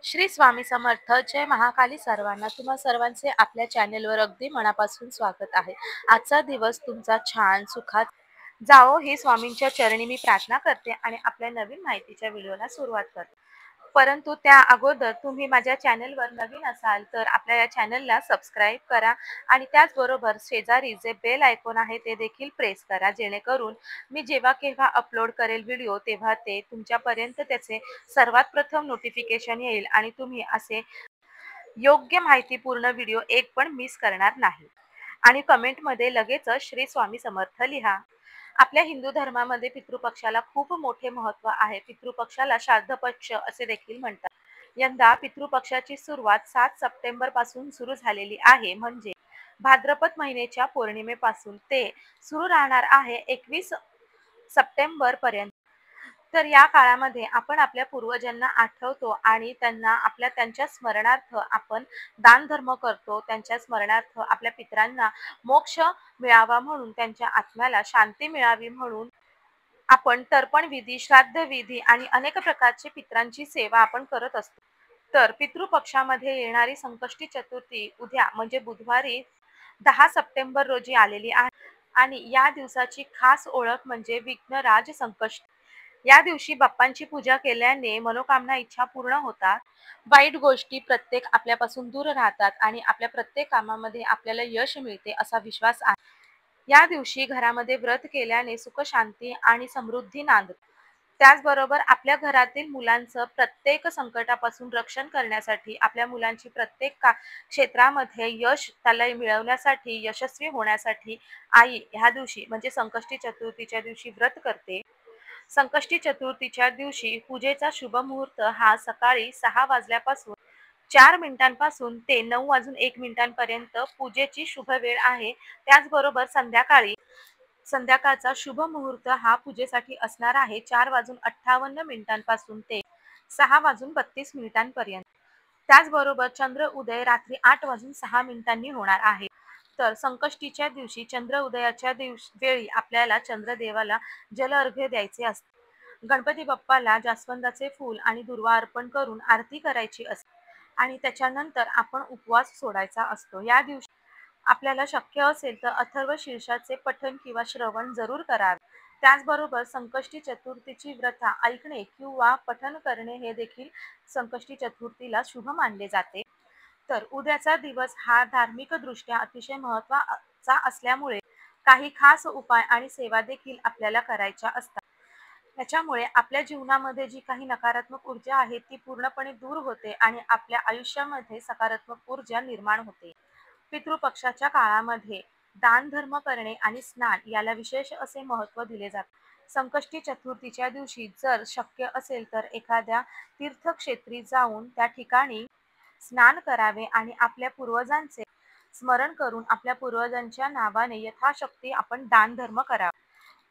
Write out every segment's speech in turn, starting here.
श्री स्वामी समर्थ. जय महाकाली सर्वांना. तुम्हा सर्वांचे आपल्या चॅनेलवर अगदी मनापासून स्वागत आहे. आजचा दिवस तुमचा छान सुखात जाओ ही स्वामींच्या चरणी मी प्रार्थना करते आणि आपल्या नवीन माहितीच्या व्हिडिओला सुरुवात करते. परंतु त्या अगोदर तुम्ही माझ्या चॅनेलवर नवीन असाल तर आपल्या या चॅनेलला सबस्क्राईब करा आणि त्याचबरोबर शेजारी जे बेल आयकॉन आहे ते देखील प्रेस करा, जेणेकरून मी जेव्हा केव्हा अपलोड करेल व्हिडिओ तेव्हा ते तुमच्यापर्यंत त्याचे सर्वात प्रथम नोटिफिकेशन येईल आणि तुम्ही असे योग्य माहितीपूर्ण व्हिडिओ एक पण मिस करणार नाही. आणि कमेंटमध्ये लगेचच श्री स्वामी समर्थ लिहा. आपल्या हिंदू धर्मामध्ये पितृपक्षाला खूप मोठे महत्त्व आहे. पितृपक्षाला श्राद्ध पक्ष असे देखील म्हणतात. यंदा पितृपक्षाची सुरुवात 7 सप्टेंबर पासून सुरू झालेली आहे, म्हणजे भाद्रपद महिन्याच्या पौर्णिमेपासून ते सुरू राहणार आहे 21 सप्टेंबर पर्यंत. तर या काळामध्ये आपण आपल्या पूर्वजांना आठवतो आणि त्यांच्या स्मरणार्थ आपण दान धर्म करतो. त्यांच्या स्मरणार्थ आपल्या पितरांना मोक्ष मिळावा म्हणून, त्यांच्या आत्म्याला शांती मिळावी म्हणून आपण तर्पण विधी, श्राद्ध विधी आणि अनेक प्रकारची पितरांची सेवा आपण करत असतो. तर पितृपक्षामध्ये येणारी संकष्टी चतुर्थी उद्या म्हणजे बुधवारी 10 सप्टेंबर रोजी आलेली आहे आणि या दिवसाची खास ओळख म्हणजे विघ्नराज संकष्टी. या दिवशी बाप्पांची पूजा केल्याने मनोकामना इच्छा पूर्ण होतात, वाईट गोष्टी प्रत्येक आपल्यापासून दूर राहतात आणि आपल्या प्रत्येक कामामध्ये आपल्याला यश मिळते असा विश्वास आहे. या दिवशी घरामध्ये व्रत केल्याने सुख, शांती आणि समृद्धी नांदते. त्याचबरोबर आपल्या घरातील मुलांचं प्रत्येक संकटापासून रक्षण करण्यासाठी, आपल्या मुलांची प्रत्येक क्षेत्रामध्ये यश त्याला मिळवण्यासाठी, यशस्वी होण्यासाठी आई ह्या दिवशी म्हणजे संकष्टी चतुर्थीच्या दिवशी व्रत करते. संकष्टी चतुर्थीच्या दिवशी पूजेचा शुभ मुहूर्त हा सकाळी 6 वाजल्यापासून 4 मिनिटांपासून ते 9 वाजून 1 मिनिटांपर्यंत पूजेची शुभ वेळ आहे. त्याचबरोबर संध्याकाळचा शुभ मुहूर्त हा पूजेसाठी असणार आहे 4 वाजून 58 मिनिटांपासून ते 6 वाजून 32 मिनिटांपर्यंत. त्याचबरोबर चंद्र उदय रात्री 8 वाजून 6 मिनिटांनी होणार आहे. तर संकष्टीच्या दिवशी चंद्र उदयाच्या वेळी आपल्याला चंद्रदेवाला जल अर्घ्य द्यायचे असते. गणपती बाप्पाला जास्वंदाचे फूल आणि दुर्वा अर्पण करून आरती करायची असते आणि त्याच्यानंतर आपण उपवास सोडायचा असतो. या दिवशी आपल्याला शक्य असेल तर अथर्व शीर्षाचे पठण किंवा श्रवण जरूर करावे. त्याचबरोबर संकष्टी चतुर्थीची व्रता ऐकणे किंवा पठण करणे हे देखील संकष्टी चतुर्थीला शुभ मानले जाते. तर उद्याचा दिवस हा धार्मिक दृष्ट्या अतिशय महत्त्वाचा असल्यामुळे काही खास उपाय आणि सेवा देखील आपल्याला करायच्या असतात. त्याच्यामुळे आपल्या जीवनामध्ये जी काही नकारात्मक ऊर्जा आहे ती पूर्णपणे दूर होते आणि आपल्या आयुष्यामध्ये सकारात्मक ऊर्जा निर्माण होते. पितृपक्षाच्या काळामध्ये दान धर्म करणे आणि स्नान याला विशेष असे महत्त्व दिले जाते. संकष्टी चतुर्थीच्या दिवशी जर शक्य असेल तर एखाद्या तीर्थक्षेत्री जाऊन त्या ठिकाणी स्नान करावे आणि आपल्या पूर्वजांचे स्मरण करून आपल्या पूर्वजांच्या नावाने यथाशक्ती आपण दान धर्म करावा.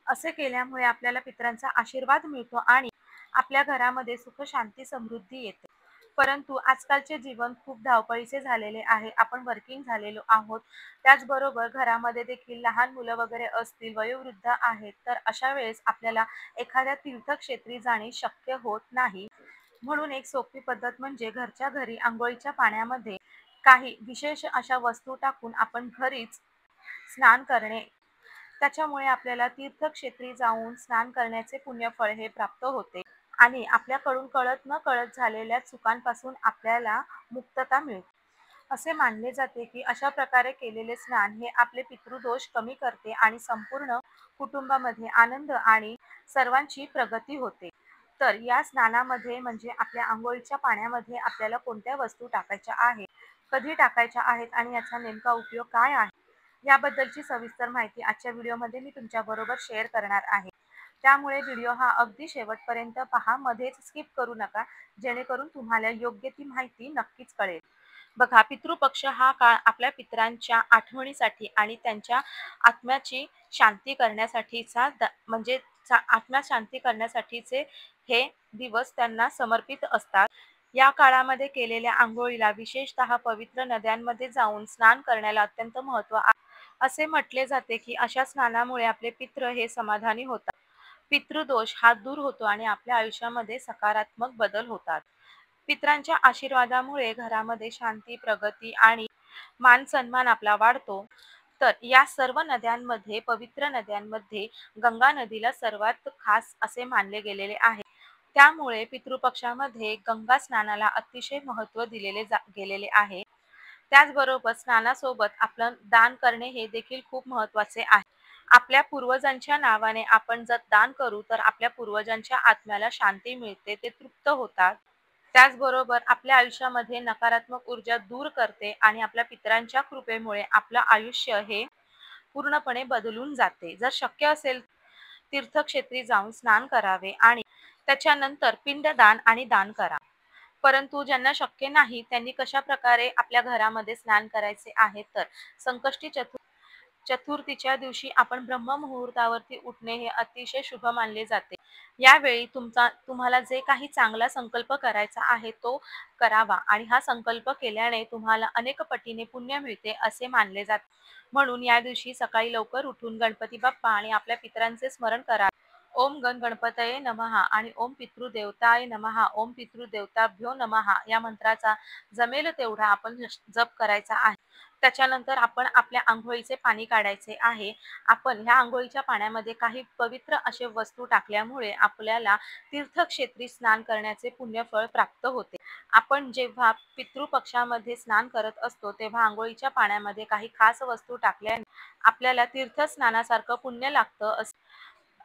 असे केल्यामुळे आपल्याला पितरांचा आशीर्वाद मिळतो आणि आपल्या घरामध्ये सुख, शांती, समृद्धी येते. परंतु आजकालचे जीवन खूप धावपळीचे झालेले आहे. आपण वर्किंग झालेलो आहोत. त्याचबरोबर घरामध्ये देखील लहान मुलं वगैरे असतील, वयोवृद्ध आहेत, तर अशा वेळेस आपल्याला एखाद्या तीर्थक्षेत्री जाणे शक्य होत नाही. म्हणून एक सोपी पद्धत म्हणजे घरच्या घरी अंघोळीच्या पाण्यामध्ये काही विशेष अशा वस्तू टाकून आपण घरीच स्नान करणे. त्याच्यामुळे आपल्याला तीर्थक्षेत्री जाऊन स्नान करण्याचे पुण्यफळ हे प्राप्त होते आणि आपल्याकडून कळत न कळत झालेल्या चुकांपासून आपल्याला मुक्तता मिळते. असे मानले जाते की अशा प्रकारे केलेले स्नान हे आपले पितृदोष कमी करते आणि संपूर्ण कुटुंबामध्ये आनंद आणि सर्वांची प्रगती होते. तर या स्नानामध्ये म्हणजे आपल्या अंघोळीच्या पाण्यामध्ये आपल्याला कोणत्या वस्तू टाकायच्या आहेत, कधी टाकायच्या आहेत आणि याचा नेमका उपयोग काय आहे याबद्दलची सविस्तर माहिती आजच्या व्हिडिओमध्ये मी तुमच्याबरोबर शेअर करणार आहे. त्यामुळे व्हिडिओ हा अगदी शेवटपर्यंत पहा, मध्येच स्किप करू नका, जेणेकरून तुम्हाला योग्य ती माहिती नक्कीच कळेल. बघा, पितृपक्ष हा काळ आपल्या पितरांच्या आठवणीसाठी आणि त्यांच्या आत्म्याची शांती करण्यासाठीचा म्हणजे आत्मा शांती करण्यासाठीचे हे दिवस त्यांना समर्पित असतात. या काळामध्ये केलेल्या आंघोळीला विशेषतः पवित्र नद्यांमध्ये जाऊन स्नान करण्याला अत्यंत महत्त्व आहे. असे म्हटले जाते की अशा स्नानामुळे आपले पितृ हे समाधानी होतात, पितृदोष हा दूर होतो आणि आपल्या आयुष्यामध्ये सकारात्मक बदल होतात. पितरांच्या आशीर्वादामुळे घरामध्ये शांती, प्रगती आणि मान सन्मान आपला वाढतो. तर या सर्व नद्यांमध्ये, पवित्र नद्यांमध्ये गंगा नदीला सर्वात खास असे मानले गेलेले आहे. त्यामुळे पितृपक्षामध्ये गंगा स्नानाला अतिशय महत्त्व गेलेले आहे. त्याचबरोबर स्नानासोबत आपलं दान करणे हे देखील खूप महत्त्वाचे आहे. आपल्या पूर्वजांच्या नावाने आपण जर दान करू तर आपल्या पूर्वजांच्या आत्म्याला शांती मिळते, ते तृप्त होतात. त्याचबरोबर आपल्या आयुष्यामध्ये नकारात्मक ऊर्जा दूर करते आणि आपल्या पितरांच्या कृपेमुळे आपलं आयुष्य हे पूर्णपणे बदलून जाते. जर शक्य असेल तीर्थक्षेत्री जाऊन स्नान करावे आणि त्याच्यानंतर पिंडदान आणि दान करा. परंतु ज्यांना शक्य नाही त्यांनी कशाप्रकारे आपल्या घरामध्ये स्नान करायचे आहे, तर संकष्टी चतुर्थीच्या दिवशी आपण ब्रह्ममुहूर्तावरती उठणे हे अतिशय शुभ मानले जाते. यावेळी तुम्हाला जे काही चांगला संकल्प करायचा आहे तो करावा आणि हा संकल्प केल्याने तुम्हाला अनेक पटीने पुण्य मिळते असे मानले जाते. म्हणून या दिवशी सकाळी लवकर उठून गणपती बाप्पा आणि आपल्या पितरांचे स्मरण करा. ओम गण गणपतये नमः आणि ओम पितृदेवताय नमः, ओम पितृदेवताभ्यो नमः या मंत्राचा जमेल तेवढा आपण जप करायचा आहे. त्याच्यानंतर आपण आपल्या अंघोळीचे पाणी काढायचे आहे. आपण ह्या अंघोळीच्या पाण्यामध्ये काही पवित्र असे वस्तू टाकल्यामुळे आपल्याला तीर्थक्षेत्री स्नान करण्याचे पुण्यफळ प्राप्त होते. आपण जेव्हा पितृपक्षामध्ये स्नान करत असतो तेव्हा अंघोळीच्या पाण्यामध्ये काही खास वस्तू टाकल्याने आपल्याला तीर्थस्नानासारखं पुण्य लागतं असं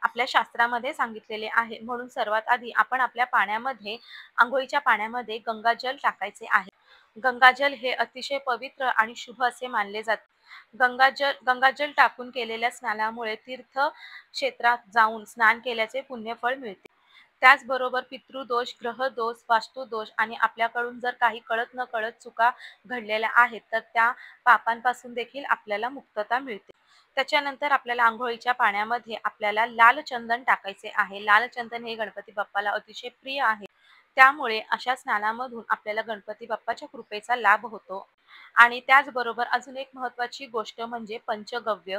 आपल्या शास्त्रामध्ये सांगितलेले आहे. म्हणून सर्वात आधी आपण आपल्या पाण्यामध्ये, अंघोळीच्या पाण्यामध्ये गंगाजल टाकायचे आहे. गंगाजल हे अतिशय पवित्र आणि शुभ असे मानले जाते. गंगाजल टाकून केलेल्या स्नानामुळे तीर्थ क्षेत्रात जाऊन स्नान केल्याचे पुण्यफळ मिळते. त्याचबरोबर पितृदोष, ग्रहदोष, वास्तुदोष आणि आपल्याकडून जर काही कळत नकळत चुका घडलेल्या आहेत तर त्या पापांपासून देखील आपल्याला मुक्तता मिळते. त्याच्यानंतर आपल्याला अंघोळीच्या पाण्यामध्ये आपल्याला लाल चंदन टाकायचे आहे. लाल चंदन हे गणपती बाप्पाला अतिशय प्रिय आहे. त्यामुळे अशा स्नानामधून आपल्याला गणपती बाप्पाच्या कृपेचा लाभ होतो. आणि त्याचबरोबर अजून एक महत्त्वाची गोष्ट म्हणजे पंचगव्य.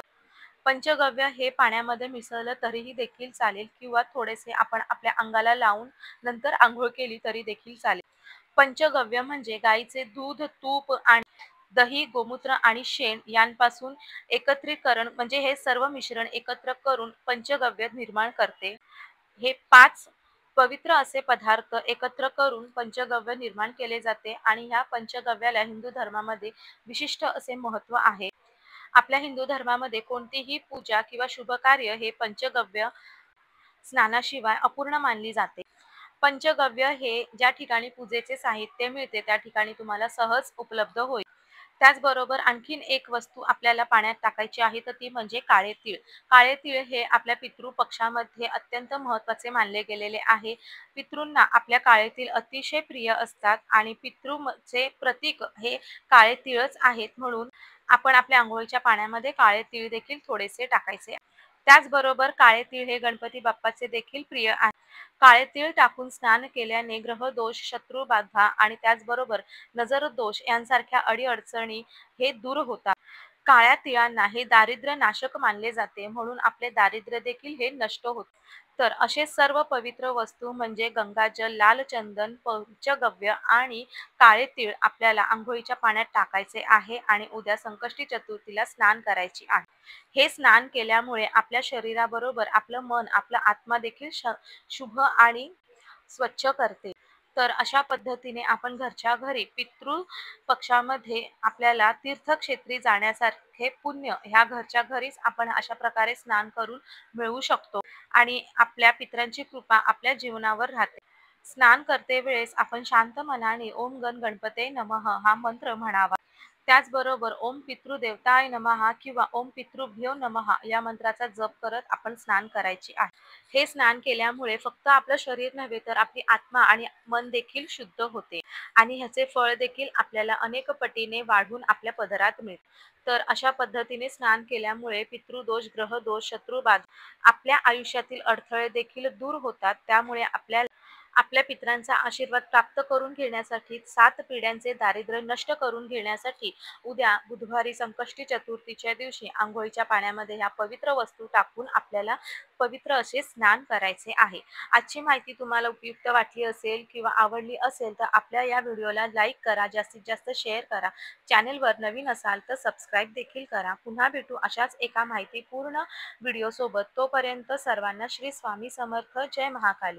पंचगव्य हे पाण्यामध्ये मिसळलं तरीही देखील चालेल किंवा थोडेसे आपण आपल्या अंगाला लावून नंतर अंघोळ केली तरी देखील चालेल. पंचगव्य म्हणजे गाईचे दूध, तूप आणि दही, गोमूत्र आणि शेण यांपासून एकत्रीकरण म्हणजे हे सर्व मिश्रण एकत्र करून पंचगव्य निर्माण करते. हे 5 पवित्र असे पदार्थ एकत्र करून पंचगव्य निर्माण केले जाते आणि ह्या पंचगव्याला हिंदू धर्मामध्ये विशिष्ट असे महत्त्व आहे. आपल्या हिंदू धर्मामध्ये कोणतीही पूजा किंवा शुभ कार्य हे पंचगव्य स्नानाशिवाय अपूर्ण मानली जाते. पंचगव्य हे ज्या ठिकाणी पूजेचे साहित्य मिळते त्या ठिकाणी तुम्हाला सहज उपलब्ध होईल. त्याचबरोबर आणखीन एक वस्तू आपल्याला पाण्यात टाकायची आहे तर ती म्हणजे काळे तीळ. काळे तीळ हे आपल्या पितृ पक्षामध्ये अत्यंत महत्त्वाचे मानले गेलेले आहे. पितृंना आपल्या काळे तीळ अतिशय प्रिय असतात आणि पितृचे प्रतीक हे काळे तीळच आहेत. म्हणून आपण आपल्या अंघोळीच्या पाण्यामध्ये काळे तीळ देखील थोडेसे टाकायचे. त्याचबरोबर काळे तीळ हे गणपती बाप्पाचे देखील प्रिय आहे. काळे तीळ टाकून स्नान केल्याने ग्रहदोष, शत्रुबाधा आणि त्याचबरोबर नजर दोष यांसारख्या अडीअडचणी हे दूर होतात. काळ्या तिळांना हे दारिद्र्य नाशक मानले जाते म्हणून आपले दारिद्र्य देखील हे नष्ट होते. तर असे सर्व पवित्र वस्तू म्हणजे गंगाजल, लाल चंदन, पंचगव्य आणि काळे तीळ आपल्याला अंघोळीच्या पाण्यात टाकायचे आहे आणि उद्या संकष्टी चतुर्थीला स्नान करायची आहे. हे स्नान केल्यामुळे आपल्या शरीराबरोबर आपलं मन, आपला आत्मा देखील शुभ आणि स्वच्छ करते. तर अशा पद्धतीने आपण घरच्या घरी पितृ पक्षामध्ये आपल्याला तीर्थक्षेत्री जाण्यासारखे पुण्य ह्या घरच्या घरीच आपण अशा प्रकारे स्नान करून मिळवू शकतो आणि आपल्या पितरांची कृपा आपल्या जीवनावर राहते. स्नान करते वेळेस आपण शांत मनाने ओम गण गणपते नमः हा मंत्र म्हणावा. त्याचबरोबर ओम पितृदेवताय नमः किंवा ओम पितृभ्यो नमः या मंत्राचा जप करत आपण स्नान करायचे आहे. हे स्नान केल्यामुळे फक्त आपलं शरीर नव्हे तर आपली आत्मा आणि मन देखील शुद्ध होते आणि ह्याचे फळ देखील आपल्याला अनेक पटीने वाढून आपल्या पदरात मिळते. तर अशा पद्धतीने स्नान केल्यामुळे पितृदोष, ग्रहदोष, शत्रुबाधा आपल्या आयुष्यातील अडथळे देखील दूर होतात. त्यामुळे आपल्याला आपल्या पितरांचा आशीर्वाद प्राप्त करून घेण्यासाठी, 7 पिढ्यांचे दारिद्र्य नष्ट करून घेण्यासाठी उद्या बुधवारी संकष्टी चतुर्थीच्या दिवशी अंघोळीच्या पाण्यामध्ये ह्या पवित्र वस्तू टाकून आपल्याला पवित्र असे स्नान करायचे आहे. आजची माहिती तुम्हाला उपयुक्त वाटली असेल किंवा आवडली असेल तर आपल्या या व्हिडिओला लाईक करा, जास्तीत जास्त शेअर करा. चॅनेलवर नवीन असाल तर सबस्क्राईब देखील करा. पुन्हा भेटू अशाच एका माहितीपूर्ण व्हिडिओसोबत. तोपर्यंत सर्वांना श्री स्वामी समर्थ. जय महाकाली.